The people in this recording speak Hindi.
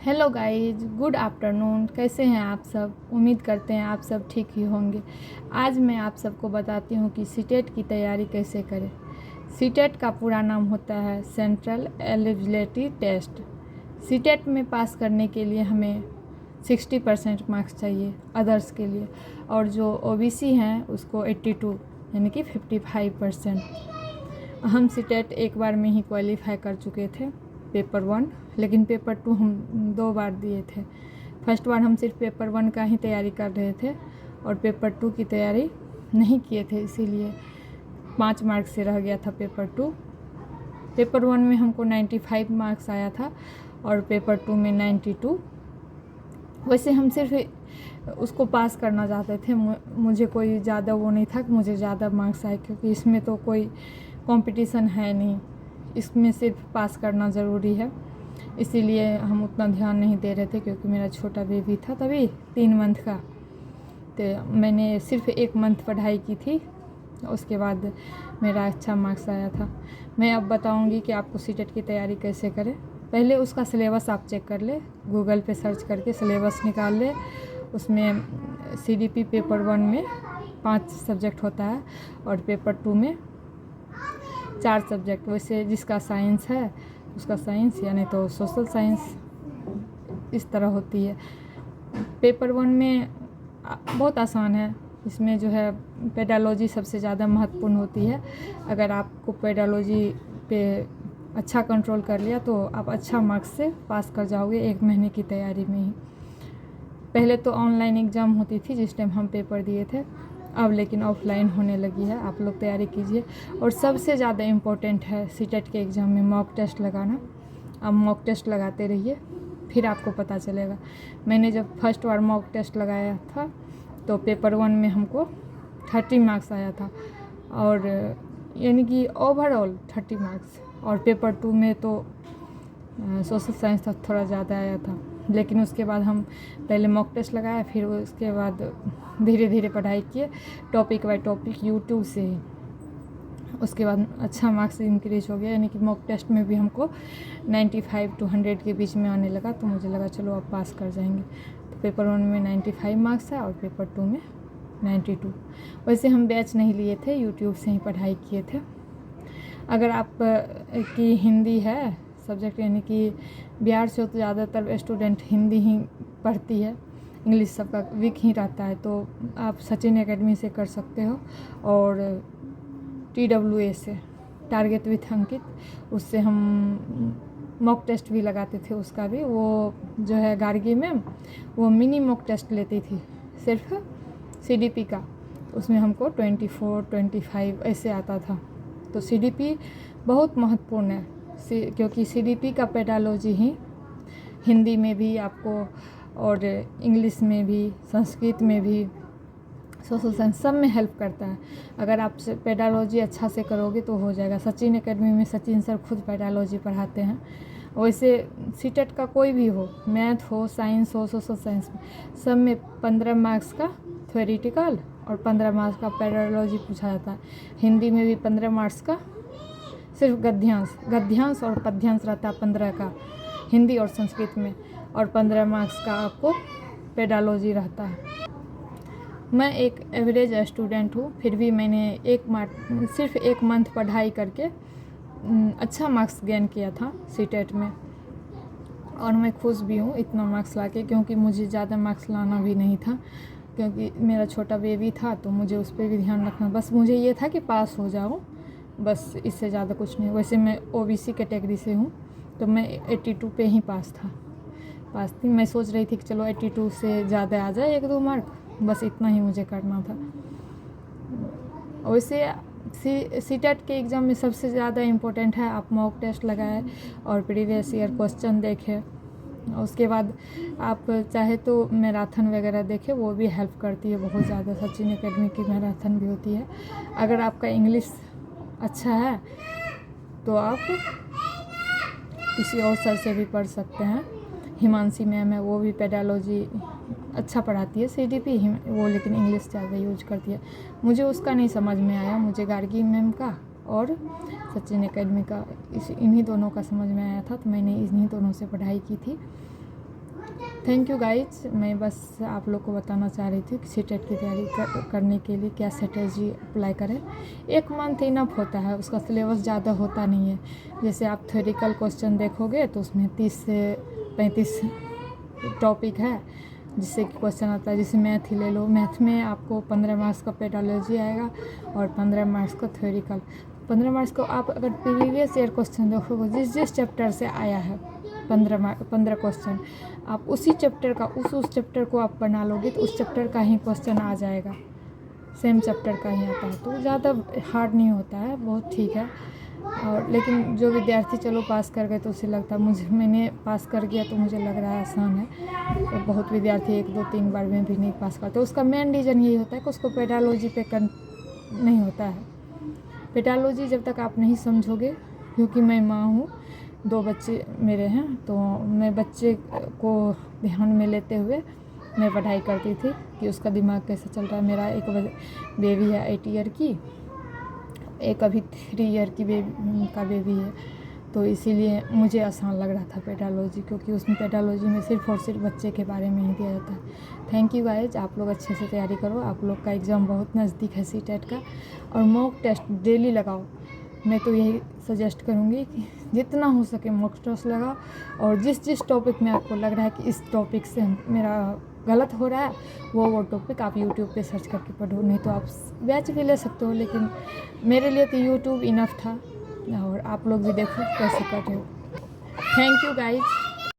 Hello guys, good afternoon. कैसे हैं आप सब? उम्मीद करते हैं आप सब ठीक ही होंगे। आज मैं आप सबको बताती हूँ कि सीटेट की तैयारी कैसे करें। सीटेट का पूरा नाम होता है सेंट्रल एलिजिबिलिटी टेस्ट। सीटेट में पास करने के लिए हमें 60% मार्क्स चाहिए अदर्स के लिए, और जो ओबीसी हैं उसको 82 यानी कि 55%। हम सीटेट एक बार में ही क्वालिफाई कर चुके थे पेपर 1, लेकिन पेपर 2 हम 2 बार दिए थे। फर्स्ट बार हम सिर्फ पेपर 1 का ही तैयारी कर रहे थे और पेपर 2 की तैयारी नहीं किए थे, इसीलिए 5 मार्क्स से रह गया था पेपर 2। पेपर 1 में हमको 95 मार्क्स आया था और पेपर 2 में 92। वैसे हम सिर्फ उसको पास करना चाहते थे, मुझे कोई ज़्यादा वो नहीं था कि मुझे ज़्यादा मार्क्स आए, क्योंकि इसमें तो कोई कंपटीशन है नहीं, इसमें सिर्फ पास करना ज़रूरी है। इसीलिए हम उतना ध्यान नहीं दे रहे थे, क्योंकि मेरा छोटा बेबी था तभी 3 मंथ का। तो मैंने सिर्फ 1 मंथ पढ़ाई की थी, उसके बाद मेरा अच्छा मार्क्स आया था। मैं अब बताऊंगी कि आपको सीटेट की तैयारी कैसे करें। पहले उसका सिलेबस आप चेक कर ले, गूगल पे सर्च करके सिलेबस निकाल ले। उसमें सीडीपी पेपर 1 में 5 सब्जेक्ट होता है और पेपर 2 में 4 सब्जेक्ट। वैसे जिसका साइंस है उसका साइंस, या नहीं तो सोशल साइंस, इस तरह होती है। पेपर 1 में बहुत आसान है, इसमें जो है पेडालॉजी सबसे ज़्यादा महत्वपूर्ण होती है। अगर आपको पेडालॉजी पे अच्छा कंट्रोल कर लिया तो आप अच्छा मार्क्स से पास कर जाओगे 1 महीने की तैयारी में ही। पहले तो ऑनलाइन एग्ज़ाम होती थी जिस टाइम हम पेपर दिए थे, अब लेकिन ऑफलाइन होने लगी है। आप लोग तैयारी कीजिए। और सबसे ज़्यादा इम्पोर्टेंट है सीटेट के एग्ज़ाम में मॉक टेस्ट लगाना। आप मॉक टेस्ट लगाते रहिए, फिर आपको पता चलेगा। मैंने जब फर्स्ट बार मॉक टेस्ट लगाया था तो पेपर 1 में हमको 30 मार्क्स आया था, और यानी कि ओवरऑल 30 मार्क्स। और पेपर 2 में तो सोशल साइंस था, थोड़ा ज़्यादा आया था। लेकिन उसके बाद हम पहले मॉक टेस्ट लगाया, फिर उसके बाद धीरे धीरे पढ़ाई किए टॉपिक बाय टॉपिक यूट्यूब से ही। उसके बाद अच्छा मार्क्स इंक्रीज हो गया, यानी कि मॉक टेस्ट में भी हमको 95 to 100 के बीच में आने लगा। तो मुझे लगा चलो अब पास कर जाएंगे। तो पेपर 1 में 95 मार्क्स है और पेपर 2 में 92। वैसे हम बैच नहीं लिए थे, यूट्यूब से ही पढ़ाई किए थे। अगर आप की हिंदी है सब्जेक्ट, यानी कि बिहार से हो तो ज़्यादातर स्टूडेंट हिंदी ही पढ़ती है, इंग्लिश सबका वीक ही रहता है, तो आप सचिन एकेडमी से कर सकते हो। और TWA से, टारगेट विथ अंकित, उससे हम मॉक टेस्ट भी लगाते थे। उसका भी वो जो है गार्गी मैम, वो मिनी मॉक टेस्ट लेती थी सिर्फ CDP का। उसमें हमको 24, 25 ऐसे आता था। तो CDP बहुत महत्वपूर्ण है, क्योंकि CDP का पेडालॉजी ही हिंदी में भी आपको, और इंग्लिश में भी, संस्कृत में भी, सोशल साइंस सब में हेल्प करता है। अगर आप पेडालॉजी अच्छा से करोगे तो हो जाएगा। सचिन एकेडमी में सचिन सर खुद पेडालॉजी पढ़ाते हैं। वैसे सीटेट का कोई भी हो, मैथ हो, साइंस हो, सोशल साइंस में, सब में 15 मार्क्स का थ्योरेटिकल और 15 मार्क्स का पेडालॉजी पूछा जाता है। हिंदी में भी 15 मार्क्स का सिर्फ गद्यांश और पद्यांश रहता है 15 का हिंदी और संस्कृत में, और 15 मार्क्स का आपको पेडालॉजी रहता है। मैं एक एवरेज स्टूडेंट हूँ, फिर भी मैंने सिर्फ 1 मंथ पढ़ाई करके अच्छा मार्क्स गेन किया था सीटेट में, और मैं खुश भी हूँ इतना मार्क्स लाके, क्योंकि मुझे ज़्यादा मार्क्स लाना भी नहीं था, क्योंकि मेरा छोटा बेबी था तो मुझे उस पर भी ध्यान रखना। बस मुझे ये था कि पास हो जाऊँ, बस इससे ज़्यादा कुछ नहीं। वैसे मैं OBC कैटेगरी से हूँ, तो मैं 82 पे ही पास थी। मैं सोच रही थी कि चलो 82 से ज़्यादा आ जाए 1-2 मार्क, बस इतना ही मुझे करना था। वैसे सीटेट के एग्ज़ाम में सबसे ज़्यादा इम्पोर्टेंट है आप मॉक टेस्ट लगाएं और प्रीवियस ईयर क्वेश्चन देखें। उसके बाद आप चाहे तो मैराथन वगैरह देखें, वो भी हेल्प करती है बहुत ज़्यादा। सचिन एकेडमी की मैराथन भी होती है। अगर आपका इंग्लिश अच्छा है तो आप किसी और सर से भी पढ़ सकते हैं। हिमांशी मैम है, वो भी पेडालॉजी अच्छा पढ़ाती है। CDP वो लेकिन इंग्लिश ज़्यादा यूज करती है। मुझे उसका नहीं समझ में आया, मुझे गार्गी मैम का और सचिन एकेडमी का, इन्हीं दोनों का समझ में आया था, तो मैंने इन्हीं दोनों से पढ़ाई की थी। Thank you guys. मैं बस आप लोग को बताना चाह रही थी कि सीटेट की तैयारी करने के लिए क्या स्ट्रेटजी अप्लाई करें। 1 मंथ इनफ होता है, उसका सिलेबस ज़्यादा होता नहीं है। जैसे आप थ्योरिकल क्वेश्चन देखोगे तो उसमें 30 से 35 टॉपिक है जिससे कि क्वेश्चन आता है। जैसे मैथ ही ले लो, मैथ में आपको 15 मार्क्स का पेडालॉजी आएगा और 15 मार्क्स का थ्योरिकल। 15 मार्क्स को आप अगर प्रीवियस ईयर क्वेश्चन देखोगे, जिस जिस चैप्टर से आया है 15 क्वेश्चन, आप उसी चैप्टर का उस चैप्टर को आप बना लोगे तो उस चैप्टर का ही क्वेश्चन आ जाएगा, सेम चैप्टर का ही आता है। तो ज़्यादा हार्ड नहीं होता है, बहुत ठीक है। और लेकिन जो विद्यार्थी चलो पास कर गए तो उसे लगता है, मैंने पास कर गया तो मुझे लग रहा है आसान है। तो बहुत विद्यार्थी 1 2 3 बार में भी नहीं पास करते। उसका मेन रीज़न यही होता है कि उसको पेडालॉजी पे नहीं होता है। पेडालॉजी जब तक आप नहीं समझोगे, क्योंकि मैं माँ हूँ, 2 बच्चे मेरे हैं, तो मैं बच्चे को ध्यान में लेते हुए मैं पढ़ाई करती थी कि उसका दिमाग कैसे चल रहा है। मेरा एक बेबी है 8 ईयर की, एक अभी 3 ईयर की बेबी है। तो इसीलिए मुझे आसान लग रहा था पेडालॉजी, क्योंकि उसमें पेडालॉजी में सिर्फ और सिर्फ बच्चे के बारे में ही दिया जाता है। थैंक यू गाइज, आप लोग अच्छे से तैयारी करो। आप लोग का एग्ज़ाम बहुत नज़दीक है सीटेट का, और मॉक टेस्ट डेली लगाओ। मैं तो यही सजेस्ट करूँगी कि जितना हो सके मॉक टेस्ट लगाओ, और जिस टॉपिक में आपको लग रहा है कि इस टॉपिक से मेरा गलत हो रहा है, वो टॉपिक आप यूट्यूब पे सर्च करके पढ़ो। नहीं तो आप बैच भी ले सकते हो, लेकिन मेरे लिए तो यूट्यूब इनफ था। और आप लोग भी देखो कैसे कर रहे हो। Thank you guys.